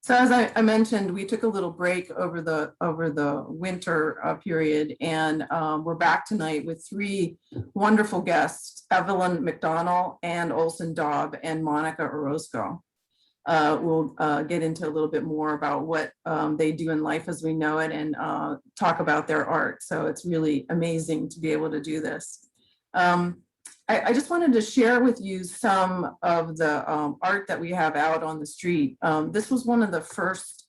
So as I mentioned, we took a little break over the winter period, and we're back tonight with three wonderful guests: Evelyn Mcdonald and Olsen Dobb and Monica Orozco. We'll get into a little bit more about what they do in life as we know it, and talk about their art. So it's really amazing to be able to do this. I just wanted to share with you some of the art that we have out on the street. This was one of the first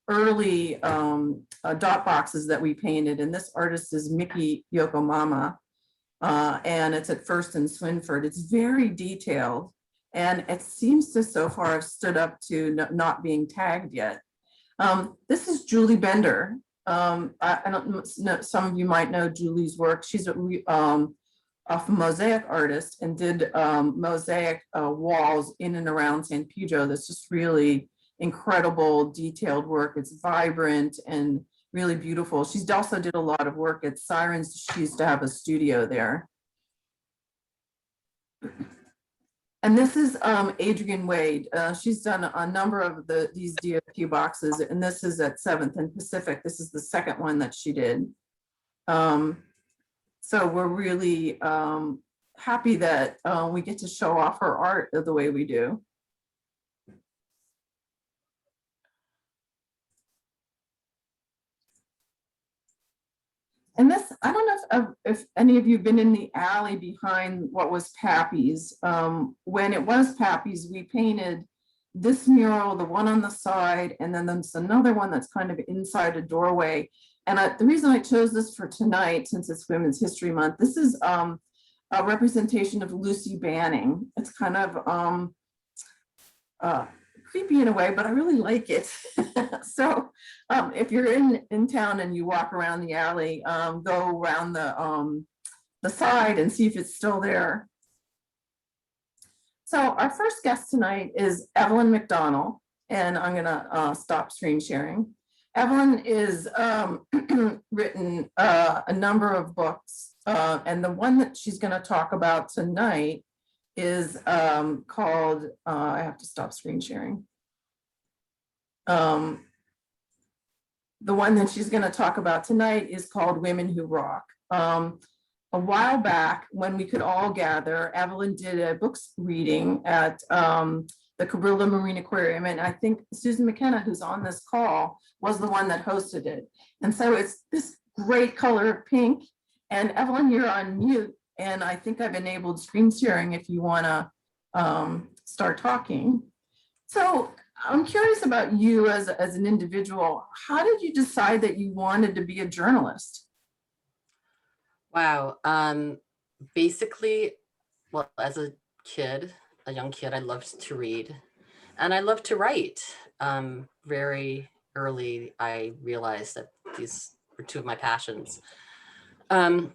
early dot boxes that we painted, and this artist is Mickey Yokomama, and it's at First and Swinford. It's very detailed, and it seems to so far have stood up to not being tagged yet. This is Julie Bender. I don't know, some of you might know Julie's work. She's a mosaic artist and did mosaic walls in and around San Pedro. That's just really incredible detailed work. It's vibrant and really beautiful. She's also did a lot of work at Sirens. She used to have a studio there. And this is Adrian Wade. She's done a number of these DFQ boxes, and this is at 7th and Pacific. This is the second one that she did. So we're really happy that we get to show off her art the way we do. And this, I don't know if any of you have been in the alley behind what was Pappy's. When it was Pappy's, we painted this mural, the one on the side, and then there's another one that's kind of inside a doorway. And the reason I chose this for tonight, since it's Women's History Month, this is a representation of Lucy Banning. It's kind of creepy in a way, but I really like it. So if you're in town and you walk around the alley, go around the side and see if it's still there. So our first guest tonight is Evelyn Mcdonald, and I'm gonna stop screen sharing. Evelyn is written a number of books, and the one that she's going to talk about tonight is called, I have to stop screen sharing. The one that she's going to talk about tonight is called Women Who Rock. A while back, when we could all gather, Evelyn did a books reading at the Cabrillo Marine Aquarium, and I think Susan McKenna, who's on this call, was the one that hosted it. And so it's this great color of pink. And Evelyn, you're on mute, and I think I've enabled screen sharing if you want to start talking. So I'm curious about you as an individual. How did you decide that you wanted to be a journalist? Wow. Basically, well, as a young kid, I loved to read and I loved to write. Very early, I realized that these were two of my passions. And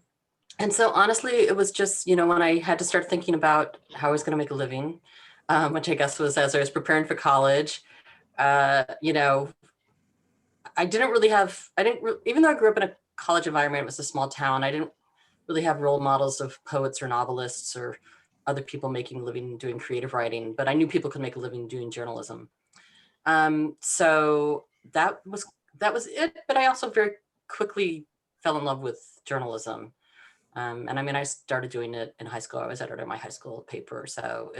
so honestly, it was just, when I had to start thinking about how I was going to make a living, which I guess was as I was preparing for college, I didn't really have, even though I grew up in a college environment, it was a small town, I didn't really have role models of poets or novelists or other people making a living doing creative writing, but I knew people could make a living doing journalism. So that was it. But I also very quickly fell in love with journalism. And I mean, I started doing it in high school. I was editor of my high school paper. So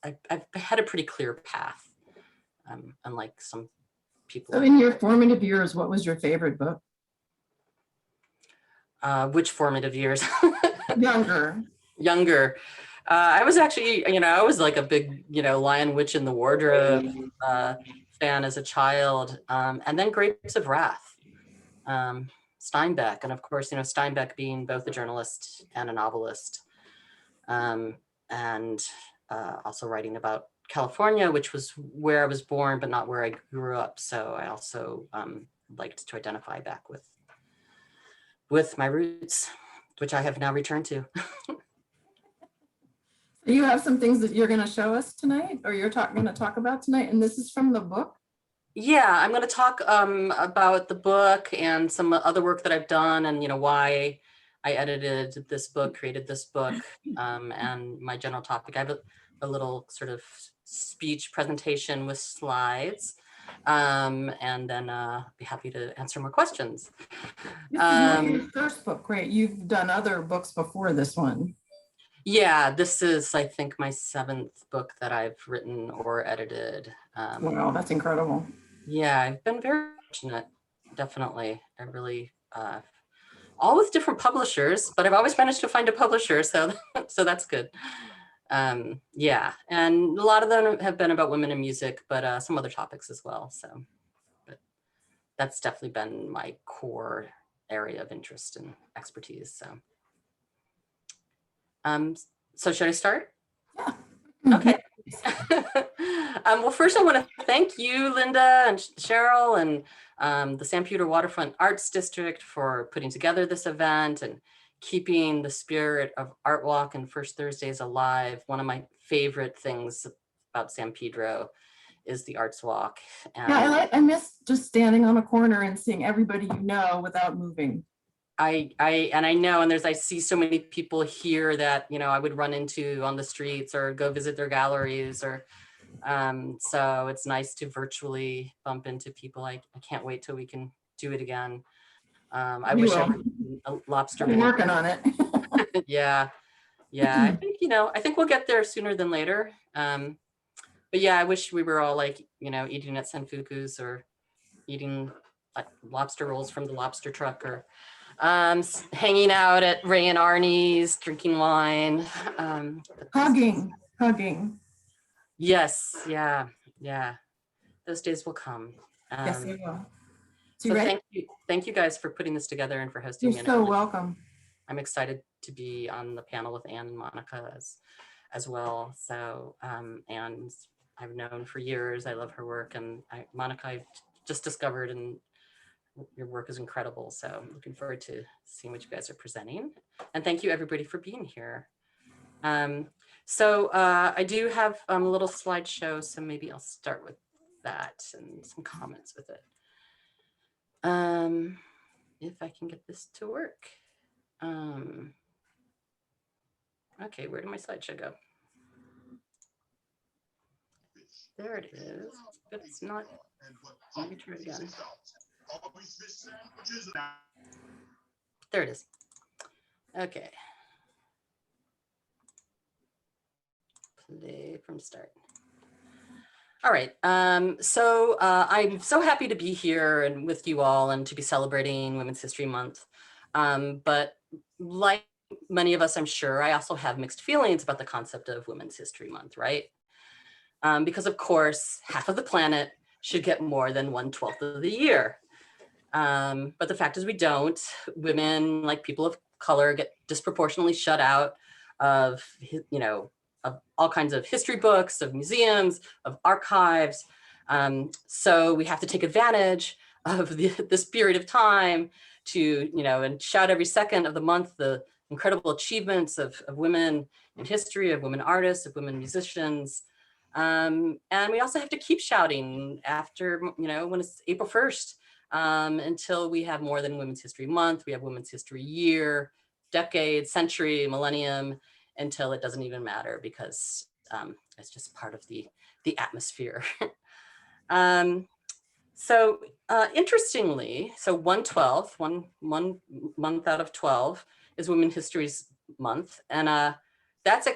I've had a pretty clear path, unlike some people. So in your formative years, what was your favorite book? Which formative years? Younger. I was actually, I was like a big, Lion, Witch in the Wardrobe fan as a child. And then Grapes of Wrath, Steinbeck. And of course, Steinbeck being both a journalist and a novelist. And also writing about California, which was where I was born, but not where I grew up. So I also liked to identify back with my roots, which I have now returned to. You have some things that you're going to show us tonight, or you're going to talk about tonight, and this is from the book? Yeah, I'm going to talk about the book and some other work that I've done, and why I edited this book, created this book, and my general topic. I have a little sort of speech presentation with slides. And then be happy to answer more questions. This is not your first book, right? You've done other books before this one. Yeah, this is, I think, my 7th book that I've written or edited. Wow, that's incredible. Yeah, I've been very fortunate, definitely. I really, all with different publishers, but I've always managed to find a publisher, so so that's good. Yeah, and a lot of them have been about women in music, but some other topics as well. So, but that's definitely been my core area of interest and expertise. So should I start? Yeah. Okay. Well, first I want to thank you, Linda and Cheryl, and the San Pedro Waterfront Arts District for putting together this event and keeping the spirit of Art Walk and First Thursdays alive. One of my favorite things about San Pedro is the Arts Walk. And Yeah, I miss just standing on a corner and seeing everybody you know without moving. I know, and I see so many people here that, you know, I would run into on the streets or go visit their galleries, or so it's nice to virtually bump into people. I can't wait till we can do it again. I wish I were a lobster. I'm working on it. Yeah. I think, you know, I think we'll get there sooner than later. But yeah, I wish we were all like, you know, eating at Senfuku's or eating lobster rolls from the lobster truck, or hanging out at Ray and Arnie's, drinking wine. Hugging. Yes, yeah. Those days will come. Yes, they will. So thank you guys for putting this together and for hosting. You're so welcome. I'm excited to be on the panel with Anne and Monica as well. So, and I've known for years, I love her work, and Monica, I've just discovered, and your work is incredible. So I'm looking forward to seeing what you guys are presenting. And thank you everybody for being here. So I do have a little slideshow, so maybe I'll start with that and some comments with it. If I can get this to work. Okay, where did my slideshow go? There it is, but it's not. Let me try it again. There it is. Okay. Play from start. All right. So I'm so happy to be here and with you all and to be celebrating Women's History Month. But like many of us, I'm sure, I also have mixed feelings about the concept of Women's History Month, right? Because of course, half of the planet should get more than 1/12 of the year. But the fact is we don't. Women, like people of color, get disproportionately shut out of, you know, of all kinds of history books, of museums, of archives. So we have to take advantage of this period of time to, you know, and shout every second of the month the incredible achievements of women in history, of women artists, of women musicians. And we also have to keep shouting after, you know, when it's April 1st, until we have more than Women's History Month. We have Women's History Year, decade, century, millennium, until it doesn't even matter, because it's just part of the atmosphere. So interestingly, so 1/12, one month out of 12 is Women's History Month, and that's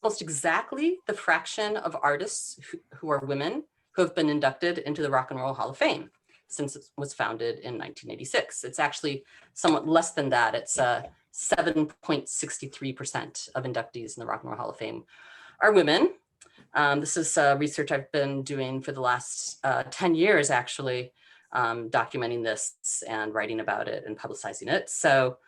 almost exactly the fraction of artists who are women who have been inducted into the Rock and Roll Hall of Fame since it was founded in 1986. It's actually somewhat less than that. It's 7.63% of inductees in the Rock and Roll Hall of Fame are women. This is research I've been doing for the last 10 years, actually, documenting this and writing about it and publicizing it. So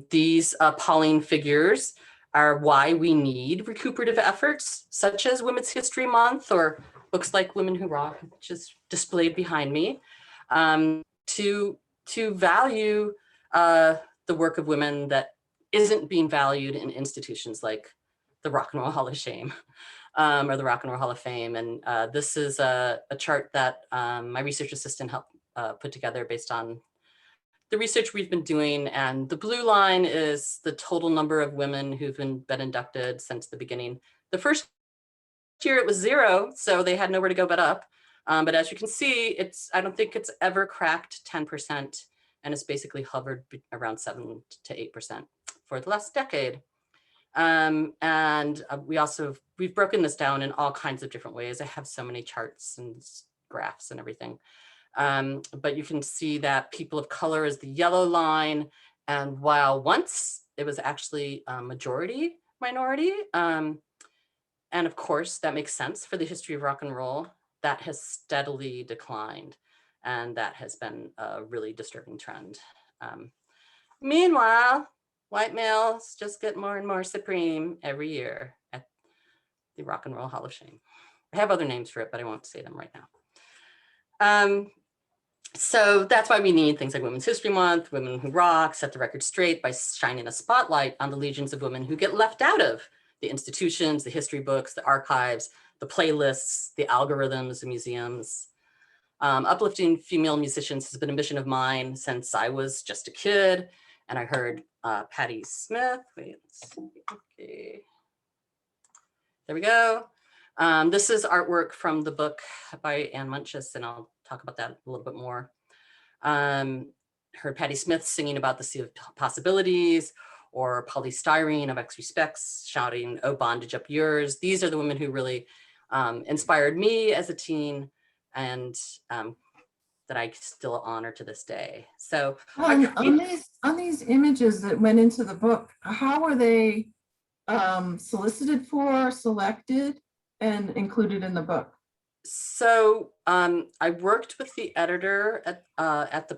these appalling figures are why we need recuperative efforts, such as Women's History Month or books like Women Who Rock, which is displayed behind me, to value the work of women that isn't being valued in institutions like the Rock and Roll Hall of Shame, or the Rock and Roll Hall of Fame. And this is a chart that my research assistant helped put together based on the research we've been doing. And the blue line is the total number of women who've been inducted since the beginning. The first year it was 0, so they had nowhere to go but up. But as you can see, I don't think it's ever cracked 10%, and it's basically hovered around 7 to 8% for the last decade. We've broken this down in all kinds of different ways. I have so many charts and graphs and everything. But you can see that people of color is the yellow line. And while once it was actually a majority minority, and of course that makes sense for the history of rock and roll, that has steadily declined. And that has been a really disturbing trend. Meanwhile, white males just get more and more supreme every year at the Rock and Roll Hall of Shame. I have other names for it, but I won't say them right now. So that's why we need things like Women's History Month, Women Who Rock, set the record straight by shining a spotlight on the legions of women who get left out of the institutions, the history books, the archives, the playlists, the algorithms, the museums. Uplifting female musicians has been a mission of mine since I was just a kid. And I heard Patti Smith, wait, let's see, okay. There we go. This is artwork from the book by Ann Munches, and I'll talk about that a little bit more. Heard Patti Smith singing about the Sea of Possibilities, or Polystyrene of X Respects shouting, "Oh, bondage up yours." These are the women who really inspired me as a teen, and that I still honor to this day. So on these images that went into the book, how were they solicited for, selected, and included in the book? So I worked with the editor at the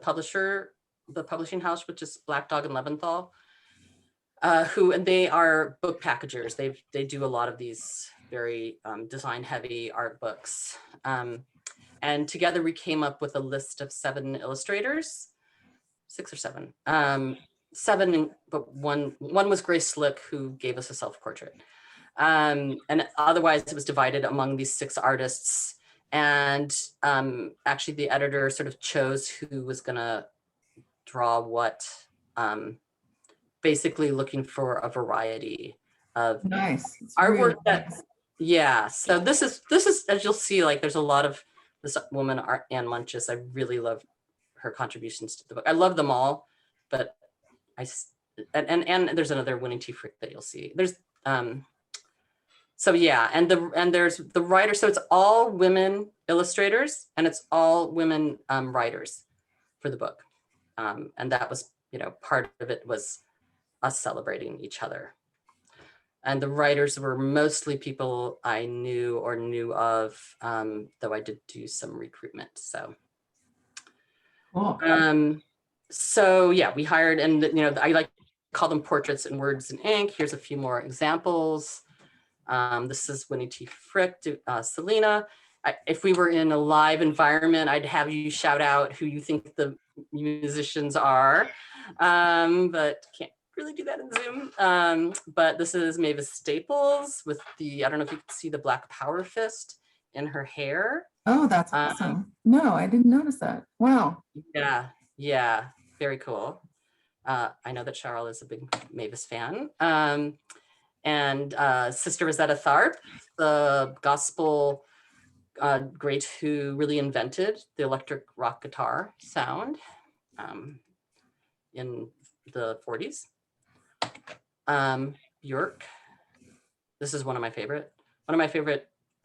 publishing house, which is Black Dog and Leventhal, and they are book packagers. They do a lot of these very design heavy art books. And together we came up with a list of 7 illustrators, 6 or 7. 7, but one was Grace Slick, who gave us a self-portrait. And otherwise it was divided among these 6 artists. And actually the editor sort of chose who was gonna draw what, basically looking for a variety of artwork yeah. So this is, as you'll see, like there's a lot of this woman, Ann Munches. I really love her contributions to the book. I love them all, but and there's another Winnie T. Frick that you'll see. There's so yeah, and there's the writer. So it's all women illustrators and it's all women writers for the book. And that was, part of it was us celebrating each other. And the writers were mostly people I knew or knew of, though I did do some recruitment. So, cool. So yeah, we hired, and I like to call them portraits in words and ink. Here's a few more examples. This is Winnie T. Frick, Selena. If we were in a live environment, I'd have you shout out who you think the musicians are, but can't really do that in Zoom. But this is Mavis Staples with I don't know if you can see the black power fist in her hair. Oh, that's awesome. No, I didn't notice that. Wow. Yeah, very cool. I know that Cheryl is a big Mavis fan. And Sister Rosetta Tharpe, the gospel great who really invented the electric rock guitar sound in the 40s. Björk. This is one of my favorite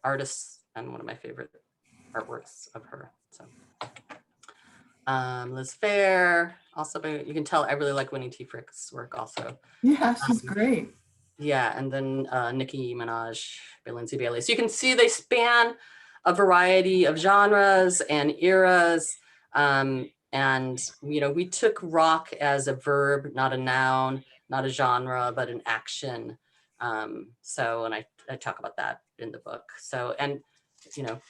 artists and one of my favorite artworks of her. So Liz Phair, also you can tell I really like Winnie T. Frick's work also. Yeah, she's great. Yeah, and then Nicki Minaj by Lindsay Bailey. So you can see they span a variety of genres and eras. And we took rock as a verb, not a noun, not a genre, but an action. So, and I talk about that in the book. So, and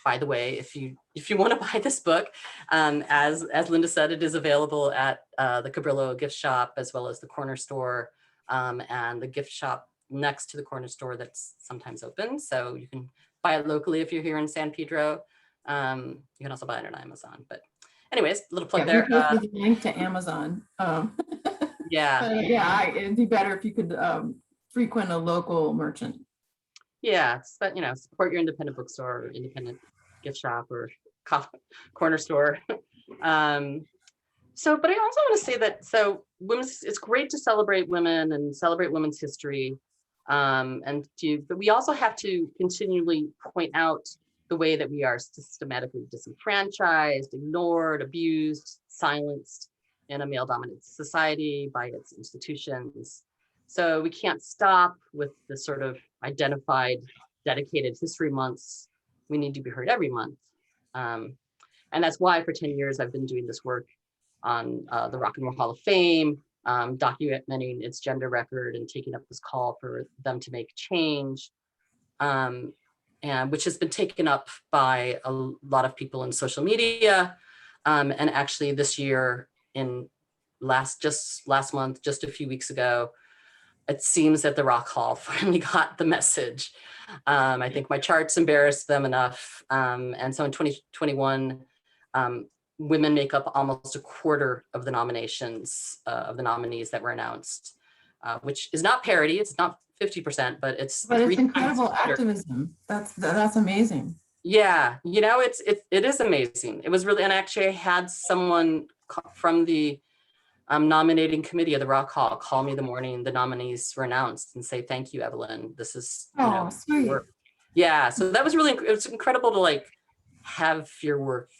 by the way, if you want to buy this book, as Linda said, it is available at the Cabrillo gift shop as well as the corner store, and the gift shop next to the corner store that's sometimes open. So you can buy it locally if you're here in San Pedro. You can also buy it on Amazon. But anyways, little plug there. We posted the link to Amazon. Yeah. Yeah, it'd be better if you could frequent a local merchant. Yeah, it's that, support your independent bookstore, or independent gift shop, or corner store. But I also want to say that, it's great to celebrate women and celebrate women's history. But we also have to continually point out the way that we are systematically disenfranchised, ignored, abused, silenced in a male-dominated society by its institutions. So we can't stop with the sort of identified, dedicated history months. We need to be heard every month. And that's why for 10 years I've been doing this work on the Rock and Roll Hall of Fame, documenting its gender record and taking up this call for them to make change, and which has been taken up by a lot of people in social media. And actually this year, just last month, just a few weeks ago, it seems that the Rock Hall finally got the message. I think my charts embarrassed them enough. And so in 2021, women make up almost a quarter of the nominations, of the nominees that were announced, which is not parity. It's not 50%, but it's incredible activism. That's amazing. Yeah, it is amazing. It was really, and actually I had someone from the nominating committee of the Rock Hall call me the morning the nominees were announced and say, "Thank you, Evelyn. This is, sweet. work." Yeah, so that was really, it was incredible to have your work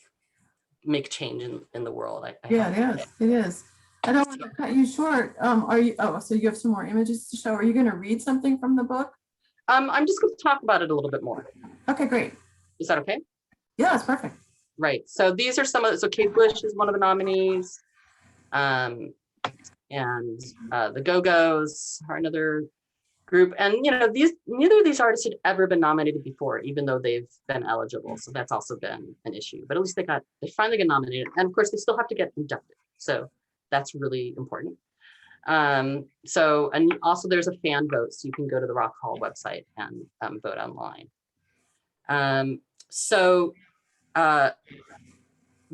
make change in the world. Yeah, it is. I don't want to cut you short. So you have some more images to show. Are you going to read something from the book? I'm just going to talk about it a little bit more. Okay, great. Is that okay? Yeah, it's perfect. Right. So these are so Kate Bush is one of the nominees. And the Go-Go's are another group. And, neither of these artists had ever been nominated before, even though they've been eligible. So that's also been an issue, but at least they finally get nominated. And of course they still have to get inducted. So that's really important. And also there's a fan vote. So you can go to the Rock Hall website and vote online.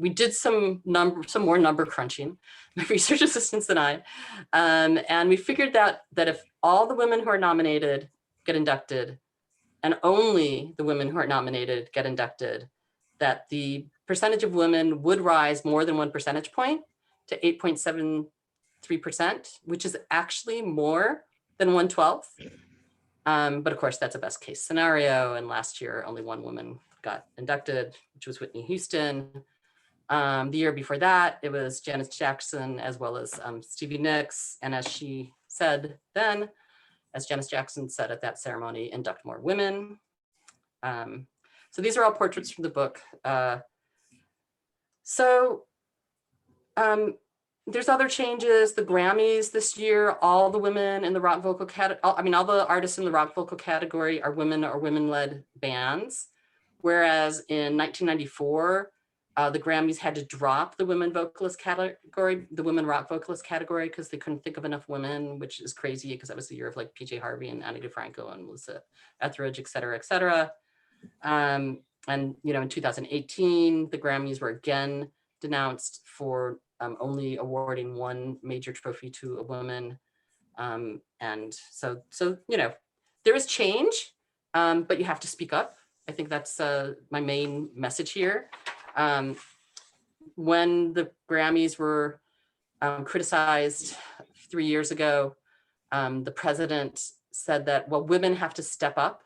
We did some more number crunching, my research assistants and I, and we figured that if all the women who are nominated get inducted, and only the women who are nominated get inducted, that the percentage of women would rise more than 1 percentage point to 8.73%, which is actually more than 1/12. But of course, that's a best case scenario. And last year, only one woman got inducted, which was Whitney Houston. The year before that, it was Janet Jackson, as well as Stevie Nicks. And as she said then, as Janet Jackson said at that ceremony, induct more women. So these are all portraits from the book. There's other changes. The Grammys this year, all the women in the rock vocal category, all the artists in the rock vocal category are women or women-led bands. Whereas in 1994, the Grammys had to drop the women vocalist category, the women rock vocalist category, because they couldn't think of enough women, which is crazy because that was the year of PJ Harvey and Ani DeFranco and Melissa Etheridge, et cetera, et cetera. And in 2018, the Grammys were again denounced for only awarding one major trophy to a woman. And so there is change, but you have to speak up. I think that's my main message here. When the Grammys were criticized 3 years ago, the president said that, well, women have to step up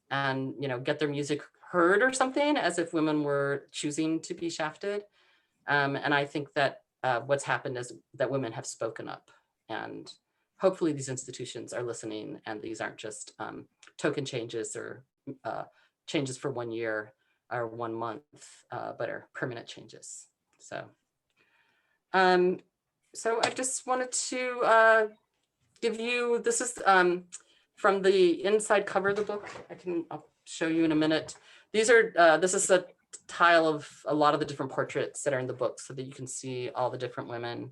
and get their music heard or something, as if women were choosing to be shafted. And I think that what's happened is that women have spoken up, and hopefully these institutions are listening, and these aren't just token changes or changes for 1 year or 1 month, but are permanent changes. So I just wanted to give you, this is from the inside cover of the book. I'll show you in a minute. These are, this is a tile of a lot of the different portraits that are in the book, so that you can see all the different women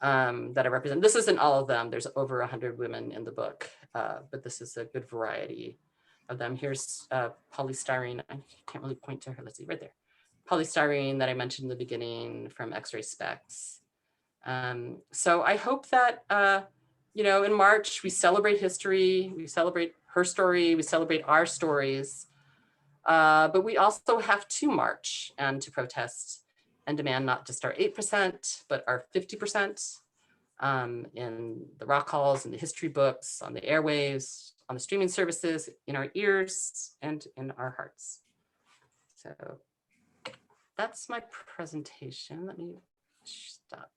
that I represent. This isn't all of them. There's over 100 women in the book, but this is a good variety of them. Here's Polystyrene. I can't really point to her. Let's see, right there. Polystyrene that I mentioned in the beginning from X-Ray Specs. So I hope that, in March, we celebrate history, we celebrate her story, we celebrate our stories. But we also have to march and to protest and demand not just our 8%, but our 50% in the rock halls, in the history books, on the airwaves, on the streaming services, in our ears, and in our hearts. So that's my presentation. Let me stop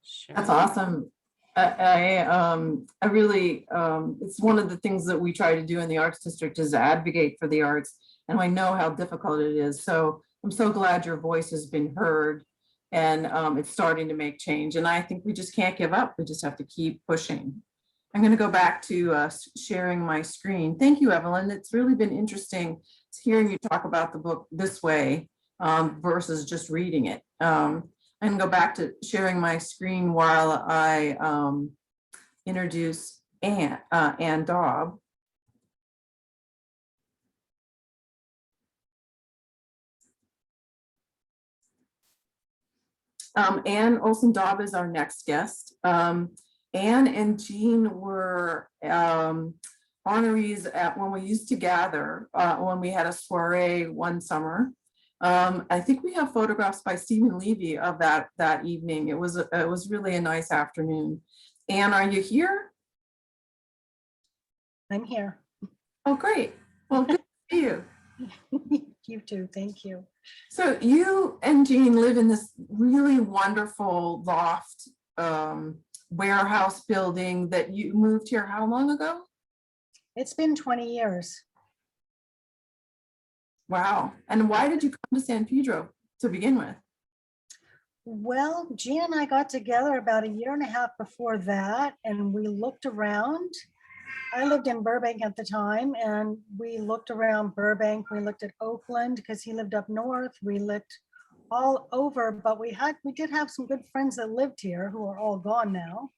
sharing. That's awesome. I really, it's one of the things that we try to do in the Arts District is advocate for the arts. And I know how difficult it is. So I'm so glad your voice has been heard and it's starting to make change. And I think we just can't give up. We just have to keep pushing. I'm going to go back to sharing my screen. Thank you, Evelyn. It's really been interesting hearing you talk about the book this way versus just reading it. I'm going to go back to sharing my screen while I introduce Ann Dobb. Ann Olsen Dobb is our next guest. Ann and Jean were honorees at when we used to gather when we had a soiree one summer. I think we have photographs by Stephen Levy of that evening. It was really a nice afternoon. Ann, are you here? I'm here. Oh, great. Well, good to see you. You too. Thank you. So you and Jean live in this really wonderful loft warehouse building that you moved here how long ago? It's been 20 years. Wow. And why did you come to San Pedro to begin with? Well, Jean and I got together about a year and a half before that, and we looked around. I lived in Burbank at the time, and we looked around Burbank. We looked at Oakland because he lived up north. We looked all over, but we did have some good friends that lived here who are all gone now.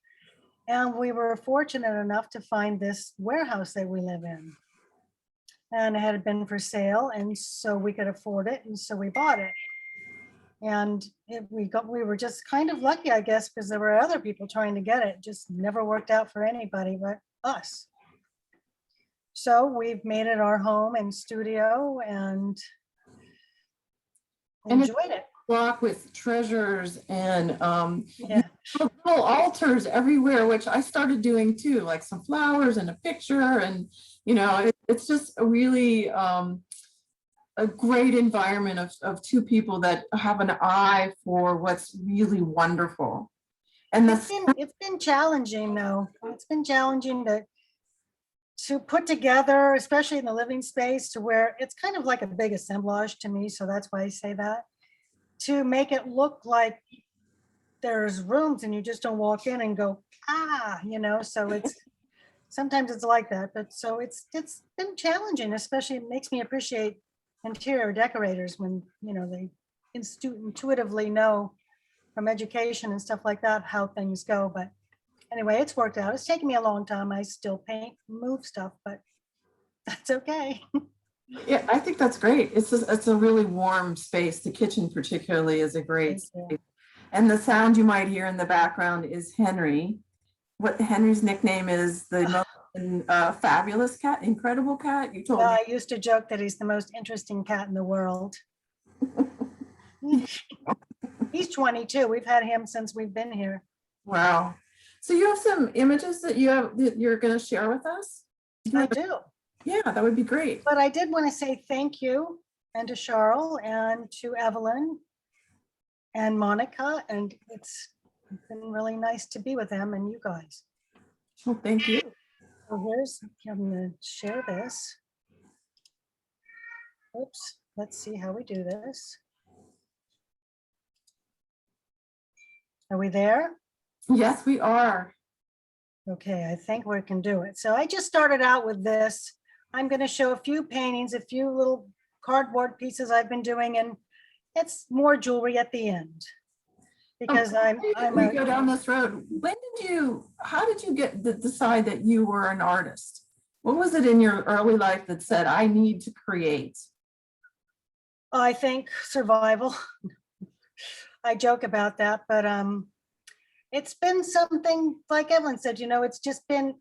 And we were fortunate enough to find this warehouse that we live in. And it had been for sale, and so we could afford it, and so we bought it. And we were just kind of lucky, I guess, because there were other people trying to get it. Just never worked out for anybody but us. So we've made it our home and studio and enjoyed it. Block with treasures and Yeah. little altars everywhere, which I started doing too, like some flowers and a picture. And, you know, it's just a really a great environment of two people that have an eye for what's really wonderful. And It's been challenging though. It's been challenging to put together, especially in the living space, to where it's kind of like a big assemblage to me. So that's why I say that, to make it look like there's rooms and you just don't walk in and go, you know, so it's sometimes it's like that. But so it's been challenging, especially it makes me appreciate interior decorators when, you know, they intuitively know from education and stuff like that how things go. But anyway, it's worked out. It's taken me a long time. I still paint, move stuff, but that's okay. yeah, I think that's great. It's a really warm space. The kitchen particularly is a great space. And the sound you might hear in the background is Henry. What Henry's nickname is, the most fabulous cat, incredible cat. You told me. I used to joke that he's the most interesting cat in the world. He's 22. We've had him since we've been here. Wow. So you have some images that you're going to share with us? I do. Yeah, that would be great. But I did want to say thank you, and to Cheryl and to Evelyn and Monica, and it's been really nice to be with them and you guys. Well, thank you. So I'm going to share this. Oops, let's see how we do this. Are we there? Yes, we are. Okay, I think we can do it. So I just started out with this. I'm going to show a few paintings, a few little cardboard pieces I've been doing, and it's more jewelry at the end. Because we go down this road. How did you decide that you were an artist? What was it in your early life that said, I need to create? I think survival. I joke about that, but it's been something, like Evelyn said, you know, it's just been,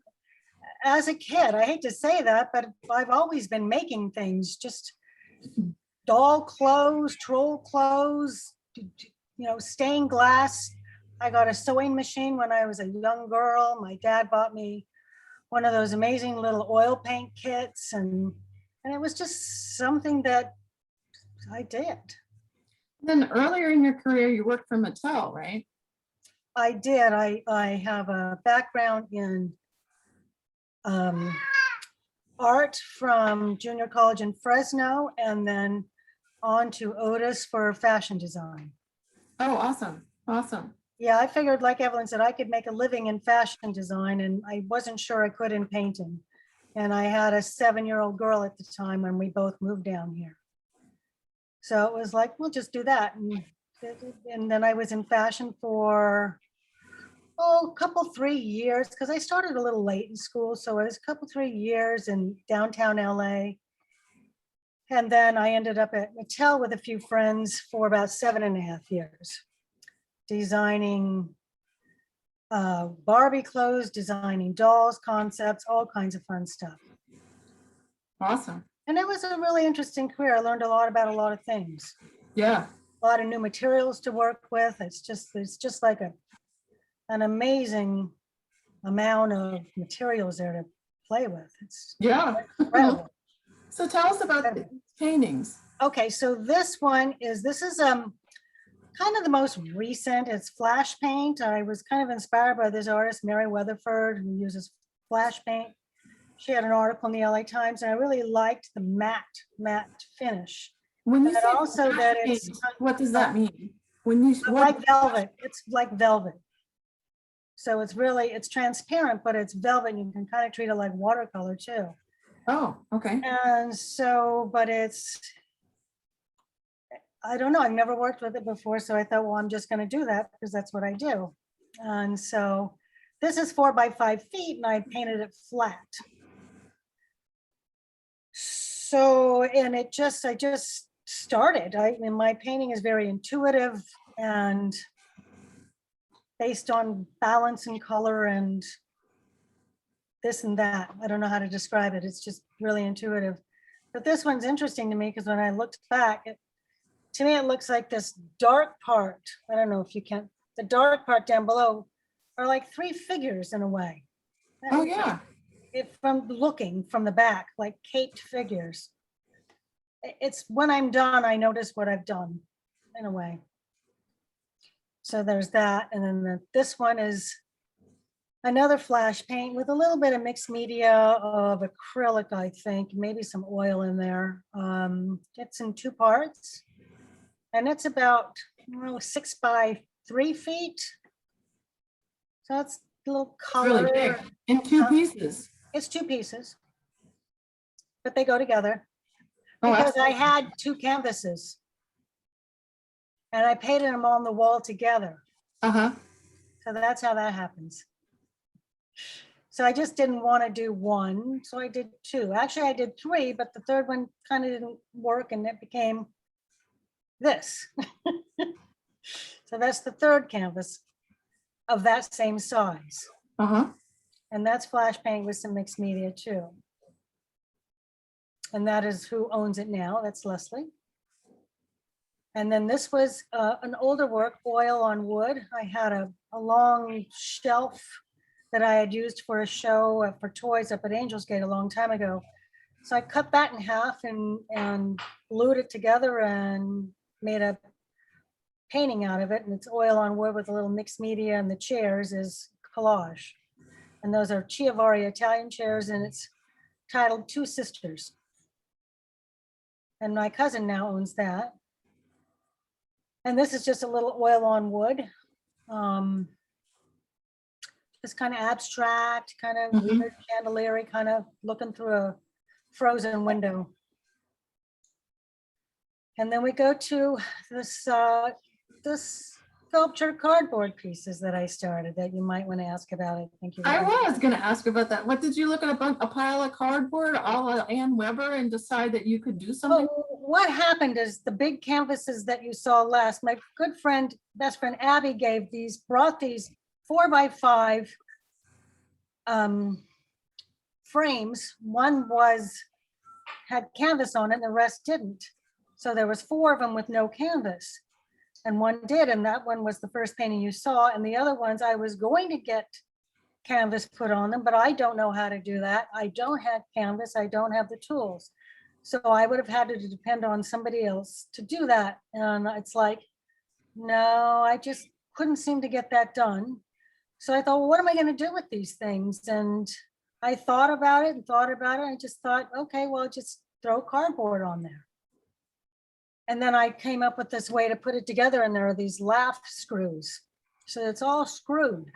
as a kid, I hate to say that, but I've always been making things, just doll clothes, troll clothes, stained glass. I got a sewing machine when I was a young girl. My dad bought me one of those amazing little oil paint kits, and it was just something that I did. Then earlier in your career, you worked for Mattel, right? I did. I have a background in art from junior college in Fresno, and then on to Otis for fashion design. Oh, awesome. Awesome. Yeah, I figured, like Evelyn said, I could make a living in fashion design, and I wasn't sure I could in painting. And I had a 7-year-old girl at the time when we both moved down here. So it was like, we'll just do that. And then I was in fashion for, a couple, 3 years, because I started a little late in school. So it was a couple, 3 years in downtown LA. And then I ended up at Mattel with a few friends for about 7.5 years, designing Barbie clothes, designing dolls, concepts, all kinds of fun stuff. Awesome. And it was a really interesting career. I learned a lot about a lot of things. Yeah. A lot of new materials to work with. It's just like an amazing amount of materials there to play with. It's Yeah. incredible. So tell us about the paintings. Okay, so this is kind of the most recent. It's flash paint. I was kind of inspired by this artist, Mary Weatherford, who uses flash paint. She had an article in the LA Times, and I really liked the matte finish. When you And say also flash that it's paint, what does that mean? When you like velvet. It's like velvet. So it's transparent, but it's velvet. You can kind of treat it like watercolor too. Oh, okay. And so, but I don't know, I've never worked with it before, so I thought, well, I'm just going to do that because that's what I do. And so this is 4 by 5 feet, and I painted it flat. So, and I just started. My painting is very intuitive and based on balance and color and this and that. I don't know how to describe it. It's just really intuitive. But this one's interesting to me because when I looked back, to me, it looks like this dark part. I don't know if you can, the dark part down below are like 3 figures in a way. Oh, yeah. If from looking from the back, like caped figures. It's when I'm done, I notice what I've done in a way. So there's that. And then this one is another flash paint with a little bit of mixed media of acrylic, I think, maybe some oil in there. It's in 2 parts. And it's about 6 by 3 feet. So it's a little color. Really big. In 2 pieces. It's 2 pieces, but they go together Oh, because I had 2 canvases and I painted them on the wall together. Uh-huh. So that's how that happens. So I just didn't want to do 1, so I did 2. Actually, I did 3, but the 3rd one kind of didn't work, and it became this. So that's the 3rd canvas of that same size. Uh-huh. And that's flash paint with some mixed media too. And that is who owns it now. That's Leslie. And then this was an older work, oil on wood. I had a long shelf that I had used for a show for toys up at Angels Gate a long time ago. So I cut that in half and glued it together and made a painting out of it. And it's oil on wood with a little mixed media, and the chairs is collage. And those are Chiavari Italian chairs, and it's titled 2 Sisters. And my cousin now owns that. And this is just a little oil on wood. Just kind of abstract, kind of weird chandelier, kind of looking through a frozen window. And then we go to this sculpture cardboard pieces that I started that you might want to ask about. I think you I was going to ask about that. What did you look at a pile of cardboard, all of Ann Weber, and decide that you could do something? Oh, what happened is the big canvases that you saw last, my good friend, best friend Abby brought these 4 by 5 frames. One had canvas on it and the rest didn't. So there was 4 of them with no canvas. And one did, and that one was the first painting you saw. And the other ones, I was going to get canvas put on them, but I don't know how to do that. I don't have canvas, I don't have the tools. So I would have had to depend on somebody else to do that. And it's like, no, I just couldn't seem to get that done. So I thought, well, what am I going to do with these things? And I thought about it and thought about it. I just thought, okay, well, just throw cardboard on there. And then I came up with this way to put it together, and there are these laugh screws. So it's all screwed.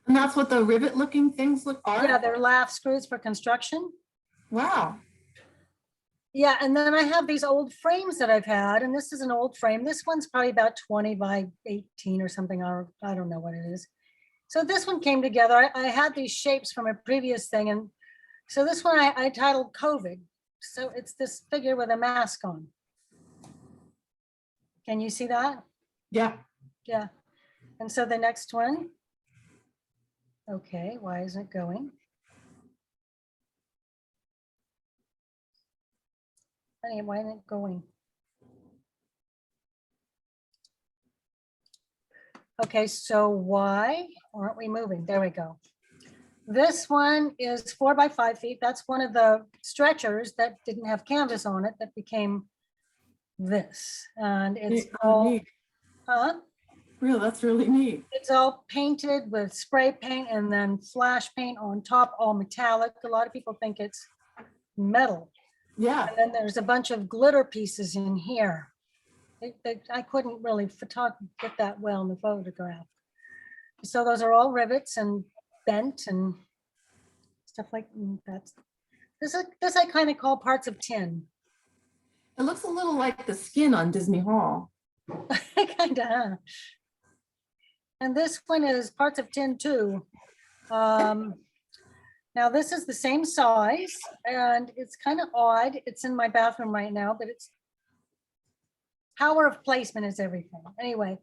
And that's what the rivet looking things are? Yeah, they're laugh screws for construction. Wow. Yeah, and then I have these old frames that I've had, and this is an old frame. This one's probably about 20 by 18 or something, or I don't know what it is. So this one came together. I had these shapes from a previous thing, and so this one I titled COVID. So it's this figure with a mask on. Can you see that? Yeah. Yeah. And so the next one. Okay, why isn't it going? Honey, why isn't it going? Okay, so why aren't we moving? There we go. This one is 4 by 5 feet. That's one of the stretchers that didn't have canvas on it that became this. And it's all, neat. huh? Real, that's really neat. It's all painted with spray paint and then flash paint on top, all metallic. A lot of people think it's metal. Yeah. And then there's a bunch of glitter pieces in here. I couldn't really get that well in the photograph. So those are all rivets and bent and stuff like that. This I kind of call parts of tin. It looks a little like the skin on Disney Hall. Kind of. And this one is parts of tin too. Now this is the same size and it's kind of odd. It's in my bathroom right now, but it's power of placement is everything. Anyway,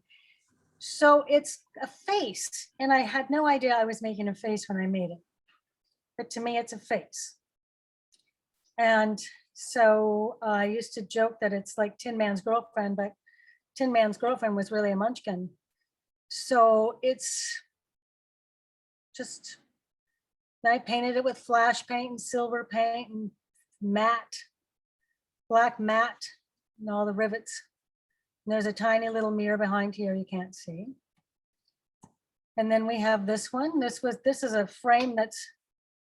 so it's a face, and I had no idea I was making a face when I made it. But to me, it's a face. And so I used to joke that it's like Tin Man's girlfriend, but Tin Man's girlfriend was really a munchkin. So it's just, I painted it with flash paint and silver paint and matte, black matte, and all the rivets. And there's a tiny little mirror behind here you can't see. And then we have this one. This is a frame that's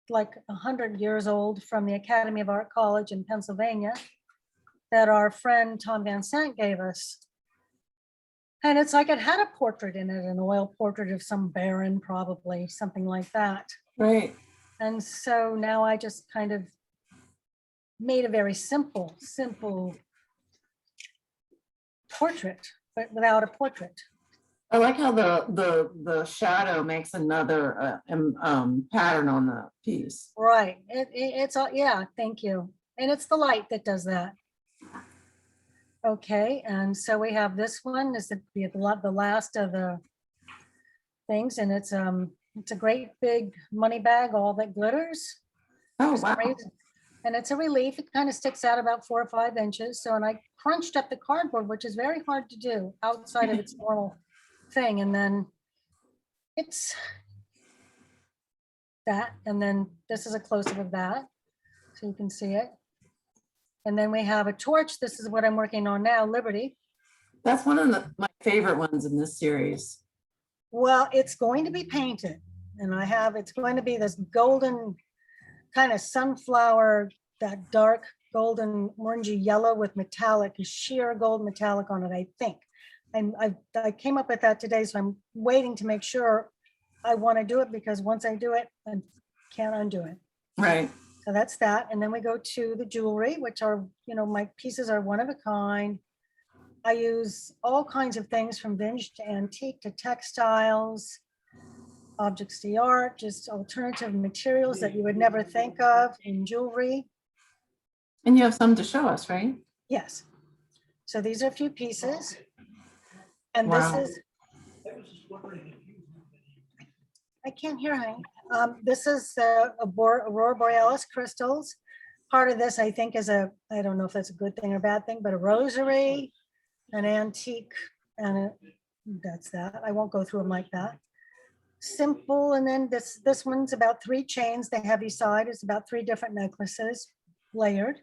like 100 years old from the Academy of Art College in Pennsylvania that our friend Tom Van Sant gave us. And it's like it had a portrait in it, an oil portrait of some baron, probably something like that. Right. And so now I just kind of made a very simple portrait, but without a portrait. I like how the shadow makes another pattern on the piece. Right. It's all, yeah, thank you. And it's the light that does that. Okay, and so we have this one. This is the last of the things, and it's a great big money bag, all that glitters. Oh, wow. And it's a relief. It kind of sticks out about 4 or 5 inches. So, and I crunched up the cardboard, which is very hard to do outside of its normal thing. And then it's that. And then this is a close-up of that, so you can see it. And then we have a torch. This is what I'm working on now, Liberty. That's one of my favorite ones in this series. Well, it's going to be painted. And it's going to be this golden kind of sunflower, that dark golden orangey yellow with metallic, sheer gold metallic on it, I think. I came up with that today, so I'm waiting to make sure I want to do it, because once I do it, I can't undo it. Right. So that's that. And then we go to the jewelry, which are, my pieces are one of a kind. I use all kinds of things from vintage to antique to textiles, objects to art, just alternative materials that you would never think of in jewelry. And you have some to show us, right? Yes. So these are a few pieces. And Wow. this is, I can't hear, honey. This is Aurora Borealis crystals. Part of this, I think, is I don't know if that's a good thing or bad thing, but a rosary, an antique, and that's that. I won't go through them like that. Simple, and then this one's about 3 chains. The heavy side is about 3 different necklaces layered.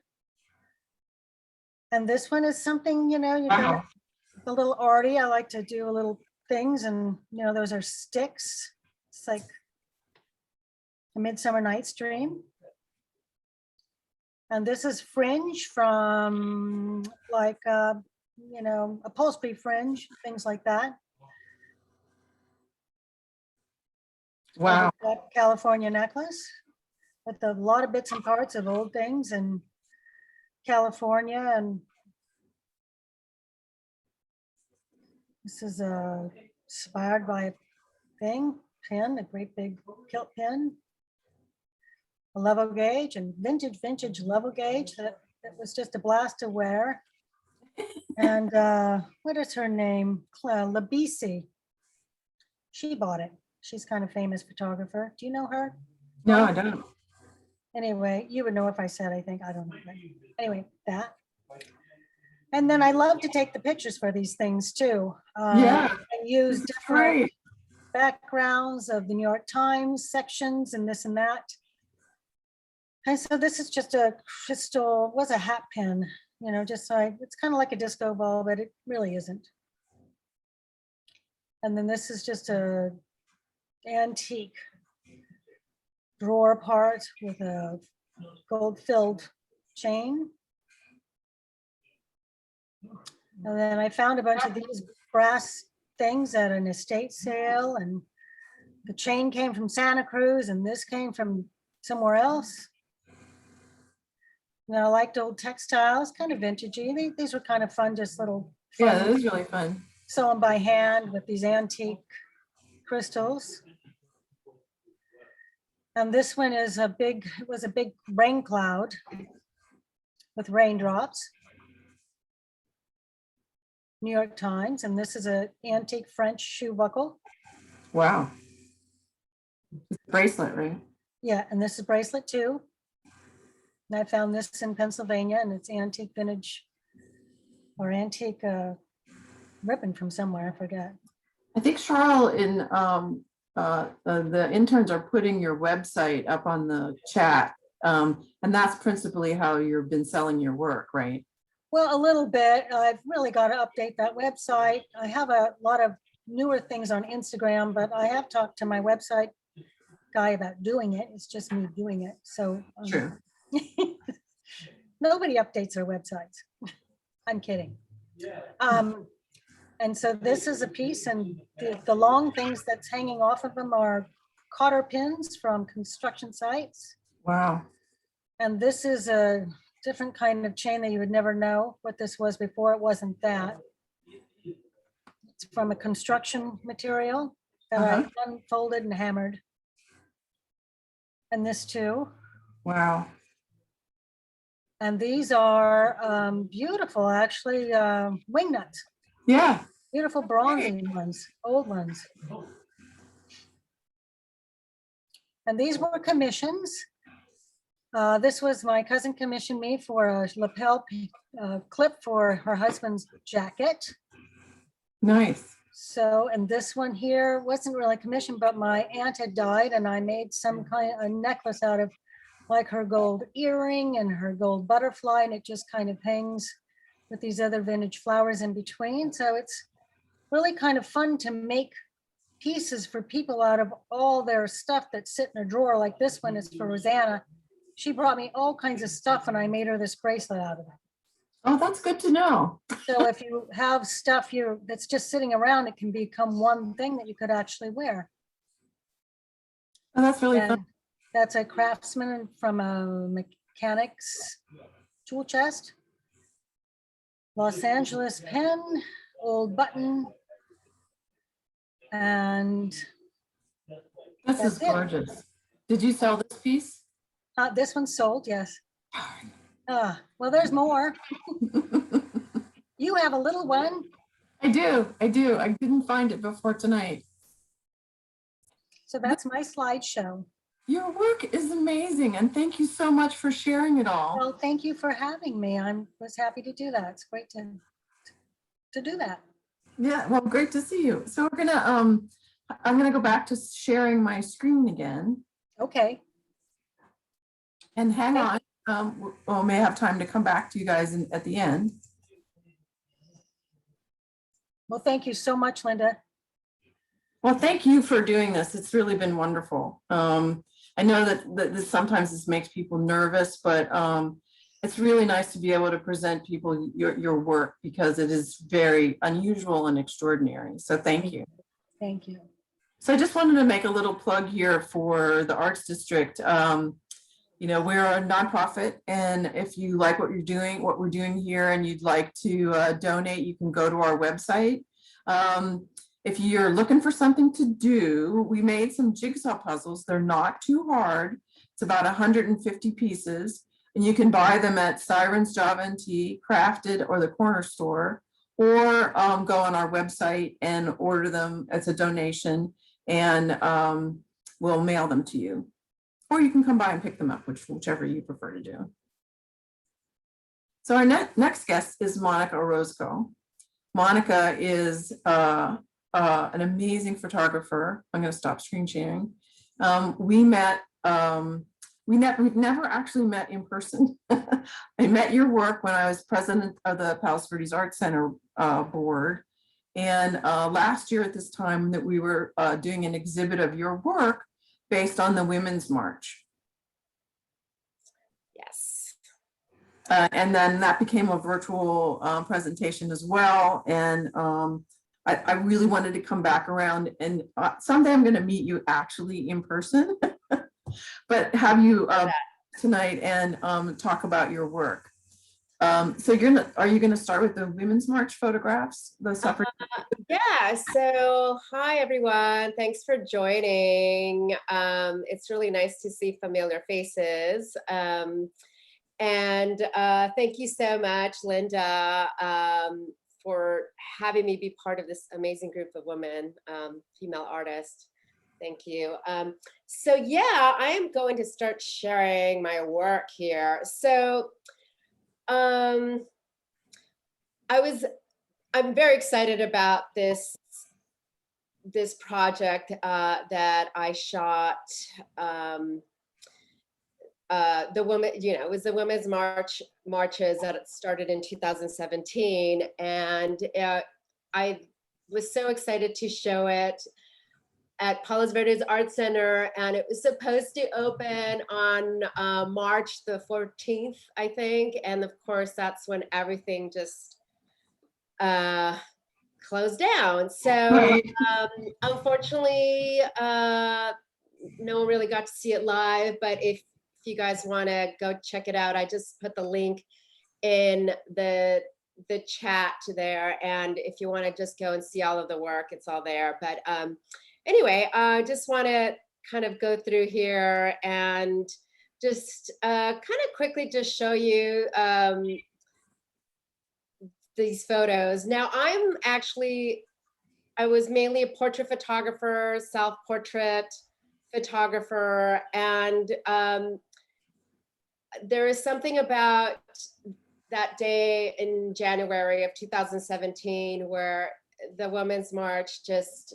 And this one is something, you know, you can, Wow. a little arty. I like to do little things, and you know, those are sticks. It's like a Midsummer Night's Dream. And this is fringe from like, you know, upholstery fringe, things like that. Wow. That California necklace with a lot of bits and parts of old things in California. And this is inspired by a pin, a great big kilt pin, a level gauge, and vintage level gauge that was just a blast to wear. And what is her name? Labisi. She bought it. She's kind of famous photographer. Do you know her? No, I don't. Anyway, you would know if I said, I think, I don't know. But anyway, that. And then I love to take the pictures for these things too. Yeah. And use different Great. backgrounds of the New York Times sections and this and that. And so this is just a crystal, was a hat pin, you know, just like, it's kind of like a disco ball, but it really isn't. And then this is just a antique drawer part with a gold filled chain. And then I found a bunch of these brass things at an estate sale, and the chain came from Santa Cruz and this came from somewhere else. And I liked old textiles, kind of vintagey. These were kind of fun, just little Yeah, fun, that is really fun. sewn by hand with these antique crystals. And this one is it was a big rain cloud with raindrops. New York Times, and this is an antique French shoe buckle. Wow. Bracelet, right? Yeah, and this is bracelet too. And I found this in Pennsylvania, and it's antique vintage or antique ribbon from somewhere, I forget. I think Charles in the interns are putting your website up on the chat. And that's principally how you've been selling your work, right? Well, a little bit. I've really got to update that website. I have a lot of newer things on Instagram, but I have talked to my website guy about doing it. It's just me doing it. So True. nobody updates their websites. I'm kidding. And so this is a piece, and the long things that's hanging off of them are cotter pins from construction sites. Wow. And this is a different kind of chain that you would never know what this was before. It wasn't that. It's from a construction material that I unfolded and hammered. And this too. Wow. And these are beautiful, actually, wing nuts. Yeah. Beautiful bronzy ones, old ones. And these were commissions. This was my cousin commissioned me for a lapel clip for her husband's jacket. Nice. So, and this one here wasn't really commissioned, but my aunt had died and I made some kind of a necklace out of like her gold earring and her gold butterfly, and it just kind of hangs with these other vintage flowers in between. So it's really kind of fun to make pieces for people out of all their stuff that's sit in a drawer. Like this one is for Rosanna. She brought me all kinds of stuff and I made her this bracelet out of it. Oh, that's good to know. So if you have stuff that's just sitting around, it can become one thing that you could actually wear. Oh, that's really And fun. that's a craftsman from a mechanic's tool chest. Los Angeles pen, old button. And This is that's it. gorgeous. Did you sell this piece? This one's sold, yes. Well, there's more. You have a little one. I do. I didn't find it before tonight. So that's my slideshow. Your work is amazing, and thank you so much for sharing it all. Well, thank you for having me. I was happy to do that. It's great to do that. Yeah, well, great to see you. So I'm gonna go back to sharing my screen again, Okay. and hang Thank on. We'll may have time to come back to you guys at the end. Well, thank you so much, Linda. Well, thank you for doing this. It's really been wonderful. I know that sometimes this makes people nervous, but it's really nice to be able to present people your work because it is very unusual and extraordinary. So thank you. Thank you. So I just wanted to make a little plug here for the Arts District. You know, we're a nonprofit, and if you like what we're doing here, and you'd like to donate, you can go to our website. If you're looking for something to do, we made some jigsaw puzzles. They're not too hard. It's about 150 pieces, and you can buy them at Sirens, Java and Tea, Crafted, or the Corner Store, or go on our website and order them as a donation, and we'll mail them to you. Or you can come by and pick them up, whichever you prefer to do. So our next guest is Monica Orozco. Monica is an amazing photographer. I'm going to stop screen sharing. We've never actually met in person. I met your work when I was president of the Palos Verdes Art Center board. And last year at this time that we were doing an exhibit of your work based on the Women's March. Yes. And then that became a virtual presentation as well. And I really wanted to come back around, and someday I'm going to meet you actually in person, but have you tonight and talk about your work. So are you going to start with the Women's March photographs, the suffrage? Yeah, so hi everyone, thanks for joining. It's really nice to see familiar faces. And thank you so much, Linda, for having me be part of this amazing group of women, female artists. Thank you. So yeah, I am going to start sharing my work here. So I'm very excited about this project that I shot. The women, it was the Women's marches that started in 2017, and I was so excited to show it at Palos Verdes Art Center, and it was supposed to open on March the 14th, I think, and of course that's when everything just closed down. So unfortunately, no one really got to see it live, but if you guys want to go check it out, I just put the link in the chat there, and if you want to just go and see all of the work, it's all there. But anyway, I just want to kind of go through here and just kind of quickly just show you these photos. Now I was mainly a portrait photographer, self-portrait photographer, and there is something about that day in January of 2017 where the Women's March just,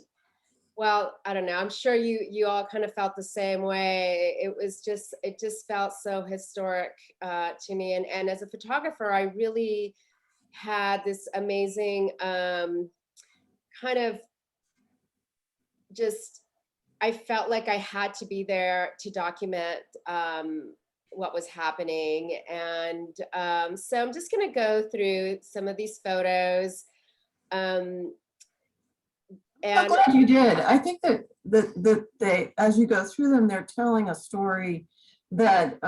well, I don't know, I'm sure you all kind of felt the same way. It just felt so historic to me. And as a photographer, I really had this amazing kind of just, I felt like I had to be there to document what was happening. And so I'm just gonna go through some of these photos. And I'm glad you did. I think that they, as you go through them, they're telling a story that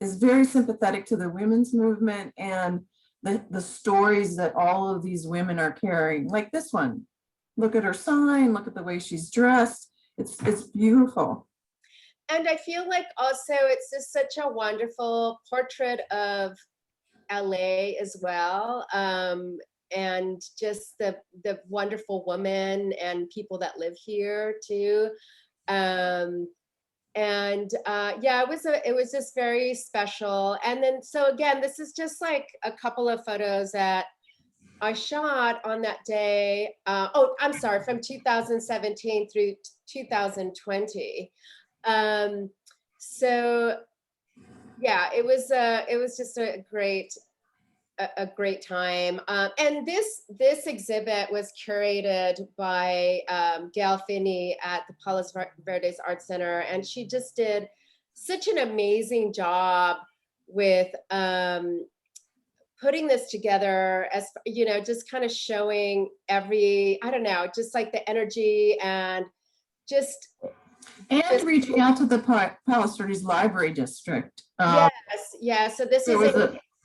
is very sympathetic to the women's movement and the stories that all of these women are carrying. Like this one, look at her sign, look at the way she's dressed. It's beautiful. And I feel like also it's just such a wonderful portrait of LA as well. And just the wonderful women and people that live here too. And yeah, it was just very special. And then, so again, this is just like a couple of photos that I shot on that day. Oh, I'm sorry, from 2017 through 2020. So yeah, it was just a great time. And this exhibit was curated by Gail Finney at the Palos Verdes Art Center, and she just did such an amazing job with putting this together, as you know, just kind of showing I don't know, just like the energy and just reaching out to the Palos Verdes Library District. yes, yeah. So this is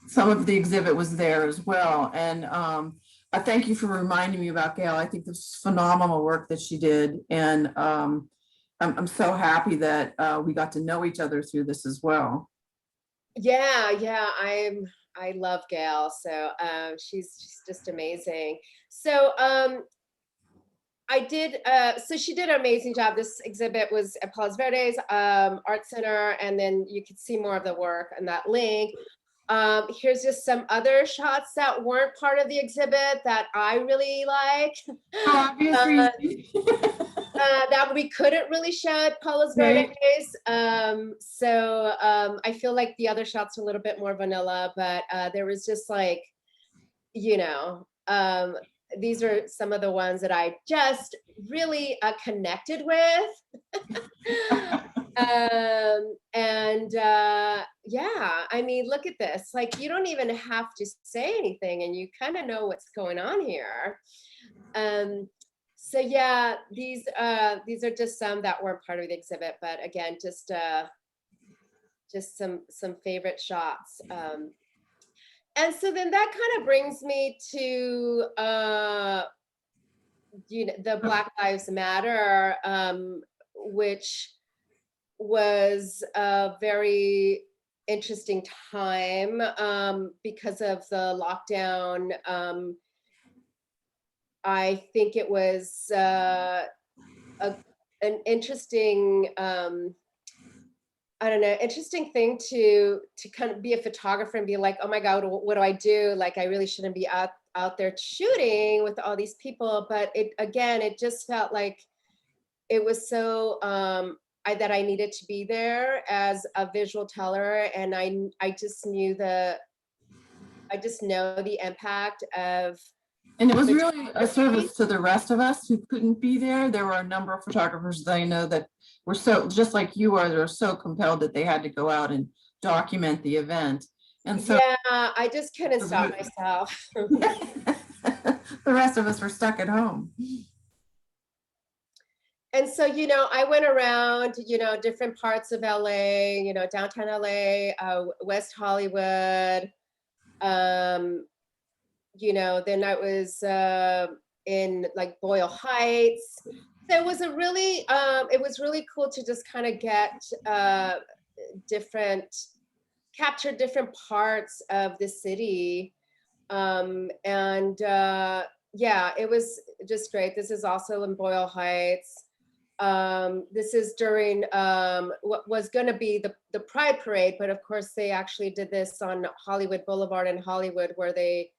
some of the exhibit was there as well. And I thank you for reminding me about Gail. I think this is phenomenal work that she did. And I'm so happy that we got to know each other through this as well. yeah, I love Gail. So she's just amazing. So so she did an amazing job. This exhibit was at Palos Verdes Art Center, and then you could see more of the work on that link. Here's just some other shots that weren't part of the exhibit that I really like. Obviously. That we couldn't really show at Palos Verdes. So I feel like the other shots are a little bit more vanilla, but there was just like, you know, these are some of the ones that I just really connected with. Yeah, I mean, look at this. Like, you don't even have to say anything, and you kind of know what's going on here. So yeah, these are just some that weren't part of the exhibit, but again, just some favorite shots. And so then that kind of brings me to you know, the Black Lives Matter, which was a very interesting time because of the lockdown. I think it was an interesting, I don't know, interesting thing to kind of be a photographer and be like, oh my God, what do I do? Like, I really shouldn't be out there shooting with all these people. But it just felt like it was so, that I needed to be there as a visual teller. And I just know the impact of. And it was really a service to the rest of us who couldn't be there. There were a number of photographers that I know that were so, just like you are, they're so compelled that they had to go out and document the event. And so yeah, I just couldn't stop myself. the rest of us were stuck at home. And so, you know, I went around, you know, different parts of LA, you know, downtown LA, West Hollywood, you know, then I was in like Boyle Heights. So it was it was really cool to just kind of get capture different parts of the city. Yeah, it was just great. This is also in Boyle Heights. This is during what was going to be the Pride Parade, but of course they actually did this on Hollywood Boulevard in Hollywood, where they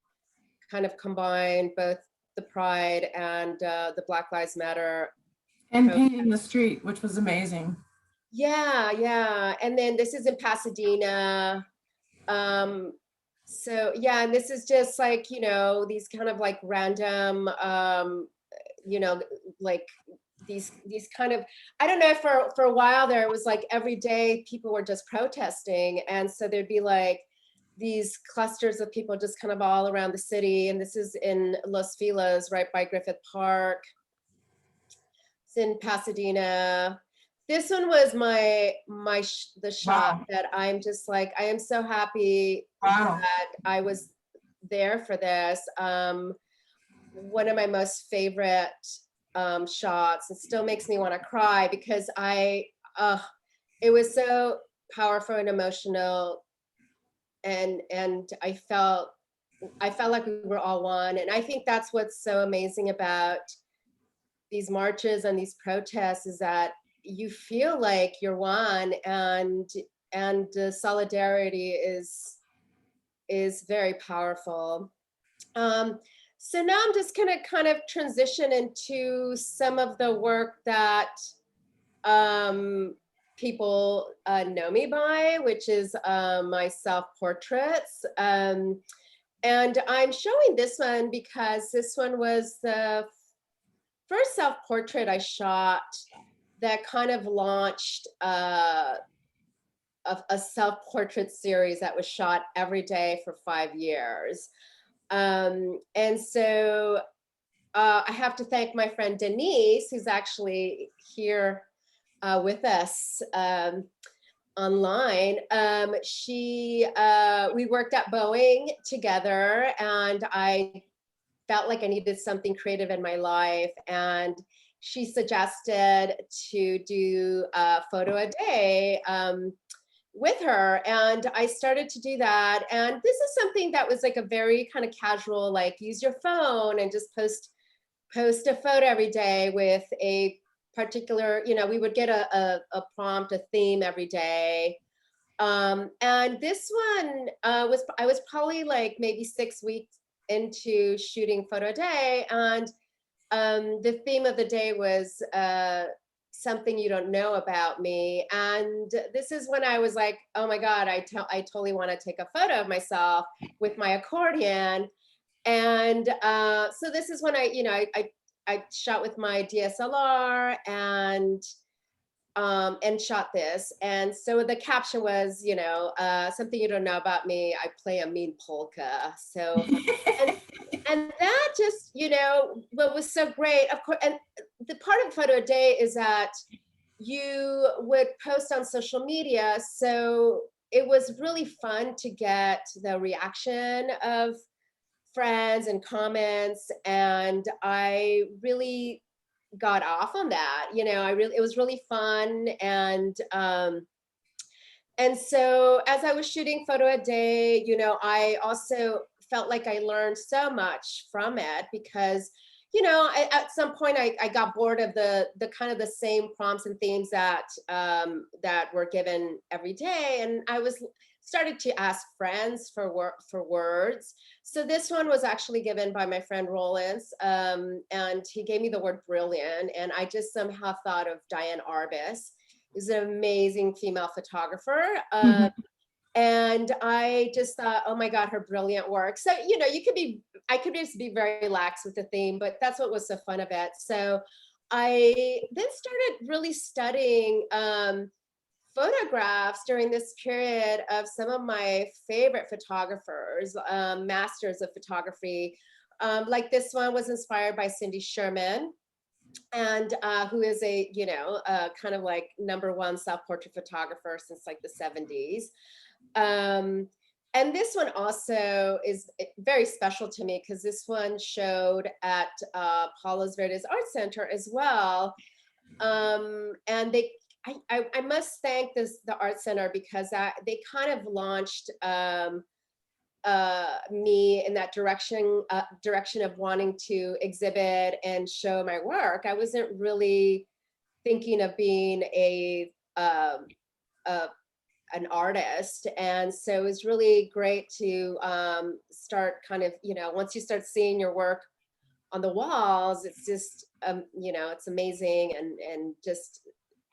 kind of combined both the Pride and the Black Lives Matter. And painting the street, which was amazing. Yeah, yeah. And then this is in Pasadena. So yeah, and this is just like, you know, these kind of like random, you know, like these kind of, I don't know, for a while there, it was like every day people were just protesting. And so there'd be like these clusters of people just kind of all around the city. And this is in Los Feliz, right by Griffith Park. It's in Pasadena. This one was the shot Wow. that I'm just like, I am so happy Wow. that I was there for this. One of my most favorite shots. It still makes me want to cry because it was so powerful and emotional, and I felt like we were all one. And I think that's what's so amazing about these marches and these protests, is that you feel like you're one, and the solidarity is very powerful. So now I'm just gonna kind of transition into some of the work that people know me by, which is my self-portraits. And I'm showing this one because this one was the first self-portrait I shot that kind of launched a self-portrait series that was shot every day for 5 years. And so I have to thank my friend Denise, who's actually here with us online. We worked at Boeing together, and I felt like I needed something creative in my life. And she suggested to do a photo a day with her. And I started to do that. And this is something that was like a very kind of casual, like use your phone and just post a photo every day with a particular, we would get a prompt, a theme every day. And this one I was probably like maybe 6 weeks into shooting photo a day. And the theme of the day was something you don't know about me. And this is when I was like, oh my God, I totally want to take a photo of myself with my accordion. And so this is when I shot with my DSLR and shot this. And so the caption was, something you don't know about me, I play a mean polka. So, and that just, what was so great, of course, and the part of photo a day is that you would post on social media. So it was really fun to get the reaction of friends and comments. And I really got off on that. It was really fun. And so as I was shooting photo a day, I also felt like I learned so much from it because, at some point I got bored of the kind of the same prompts and themes that were given every day. And I started to ask friends for words. So this one was actually given by my friend Rollins, and he gave me the word brilliant. And I just somehow thought of Diane Arbus, who's an amazing female photographer. And I just thought, oh my God, her brilliant work. So, I could just be very lax with the theme, but that's what was so fun of it. So I then started really studying photographs during this period of some of my favorite photographers, masters of photography. Like this one was inspired by Cindy Sherman, and who is a kind of like #1 self-portrait photographer since like the 70s. And this one also is very special to me because this one showed at Palos Verdes Art Center as well. And I must thank the art center because they kind of launched me in that direction of wanting to exhibit and show my work. I wasn't really thinking of being an artist, and so it was really great to start kind of once you start seeing your work on the walls, it's just it's amazing, and just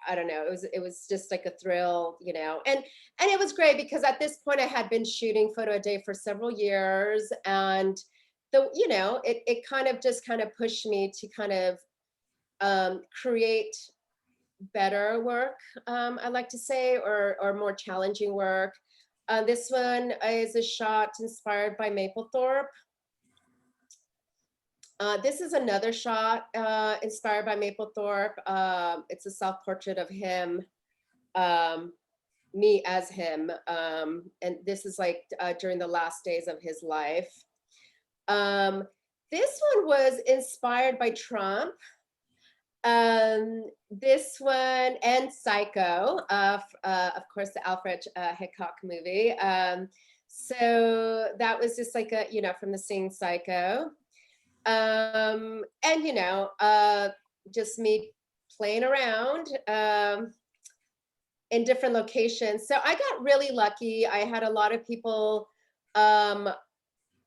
I don't know, it was just like a thrill, and it was great because at this point I had been shooting photo a day for several years, and it kind of pushed me to kind of create better work, I like to say, or more challenging work. This one is a shot inspired by Mapplethorpe. This is another shot inspired by Mapplethorpe. It's a self-portrait of him, me as him. And this is like during the last days of his life. This one was inspired by Trump. This one and Psycho, of course, the Alfred Hitchcock movie. So that was just like from the scene Psycho. And just me playing around in different locations. So I got really lucky. I had a lot of people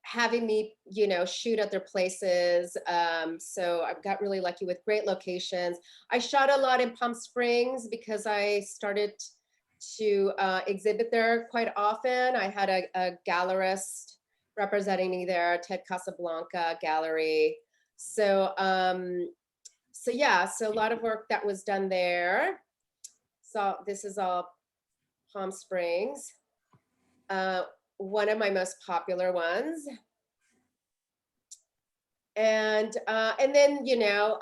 having me, you know, shoot at their places. So I got really lucky with great locations. I shot a lot in Palm Springs because I started to exhibit there quite often. I had a gallerist representing me there, Ted Casablanca Gallery. So, so yeah, so a lot of work that was done there. So this is all Palm Springs. One of my most popular ones. And then, you know,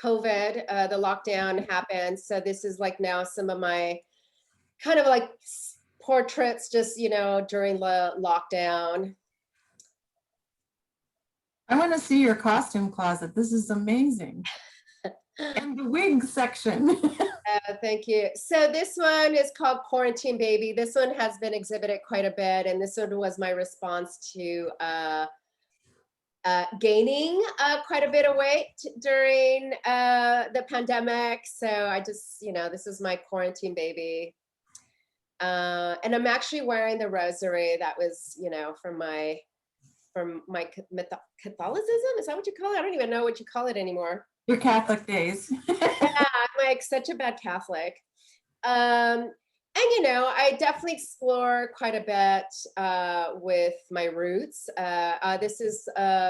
COVID, the lockdown happened. So this is like now some of my kind of like portraits just, you know, during the lockdown. I want to see your costume closet. This is amazing. And the wig section. Thank you. So this one is called Quarantine Baby. This one has been exhibited quite a bit. And this one was my response to gaining quite a bit of weight during the pandemic. So I just, you know, this is my Quarantine Baby. And I'm actually wearing the rosary that was, you know, from my Catholicism. Is that what you call it? I don't even know what you call it anymore. Your Catholic days. Yeah, I'm like such a bad Catholic. And you know, I definitely explore quite a bit with my roots. This is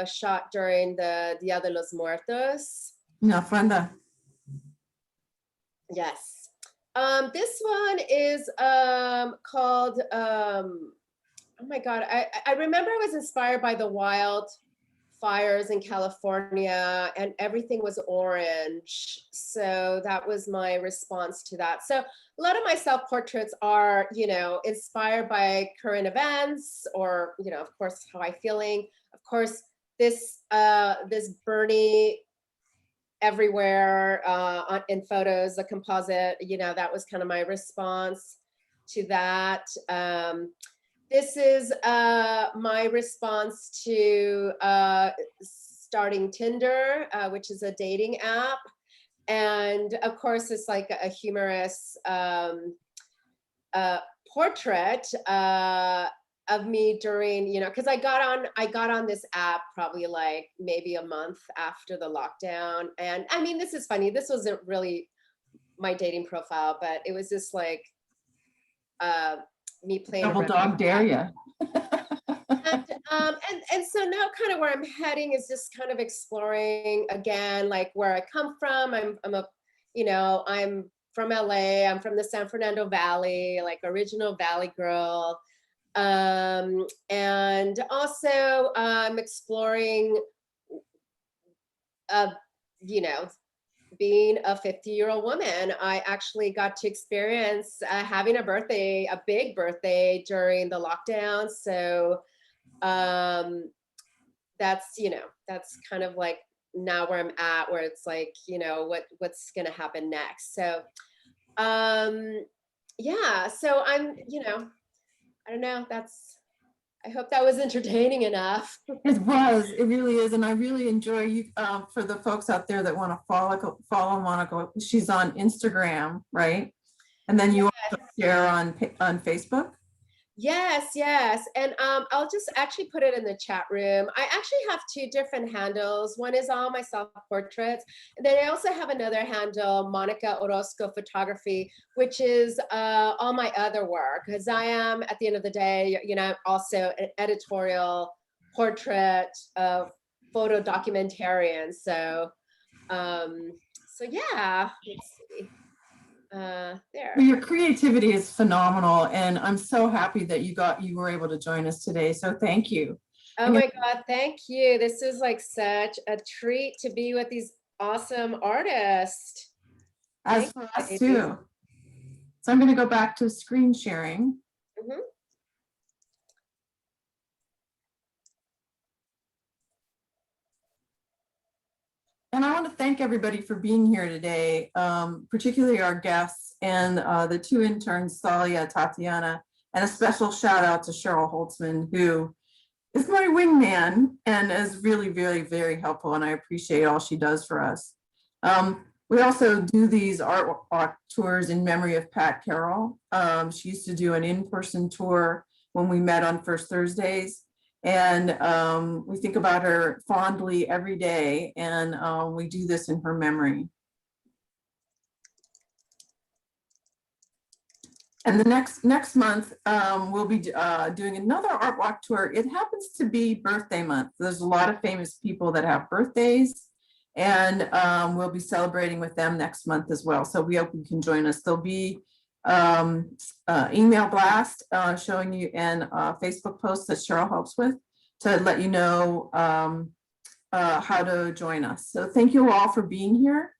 shot during the Dia de los Muertos. No, Frenda. Yes. This one is called, oh my God, I remember I was inspired by the wild fires in California and everything was orange. So that was my response to that. So a lot of my self-portraits are, you know, inspired by current events or, you know, of course, how I'm feeling. Of course, this Bernie everywhere in photos, the composite, you know, that was kind of my response to that. This is my response to starting Tinder, which is a dating app. And of course, it's like a humorous portrait of me during, you know, because I got on this app probably like maybe a month after the lockdown. And I mean, this is funny. This wasn't really my dating profile, but it was just like me playing Double around. dog dare ya. And so now kind of where I'm heading is just kind of exploring again, like where I come from. I'm a, you know, I'm from LA. I'm from the San Fernando Valley, like original Valley girl. And also I'm exploring, you know, being a 50-year-old woman. I actually got to experience having a birthday, a big birthday during the lockdown. So that's, you know, that's kind of like now where I'm at, where it's like, you know, what's going to happen next. So, yeah, so I'm, you know, I don't know, I hope that was entertaining enough. It really is. And I really enjoy you, for the folks out there that want to follow Monica, she's on Instagram, right? And then you also share on Facebook? Yes, yes. And I'll just actually put it in the chat room. I actually have two different handles. One is all my self-portraits. And then I also have another handle, Monica Orozco Photography, which is all my other work. Because I am, at the end of the day, you know, also an editorial portrait photo documentarian. So, so yeah, let's see. There. Well, your creativity is phenomenal, and I'm so happy that you were able to join us today. So thank you. Oh my God, thank you. This is like such a treat to be with these awesome artists. As for us too. So I'm going to go back to screen sharing. Mhm. And I want to thank everybody for being here today, particularly our guests and the two interns, Salia, Tatiana, and a special shout out to Cheryl Holtzman, who is my wingman and is really, very, very helpful. And I appreciate all she does for us. We also do these art walk tours in memory of Pat Carroll. She used to do an in-person tour when we met on First Thursdays. And we think about her fondly every day, and we do this in her memory. And the next month, we'll be doing another art walk tour. It happens to be birthday month. There's a lot of famous people that have birthdays, and we'll be celebrating with them next month as well. So we hope you can join us. There'll be email blast showing you, and Facebook post that Cheryl helps with to let you know how to join us. So thank you all for being here.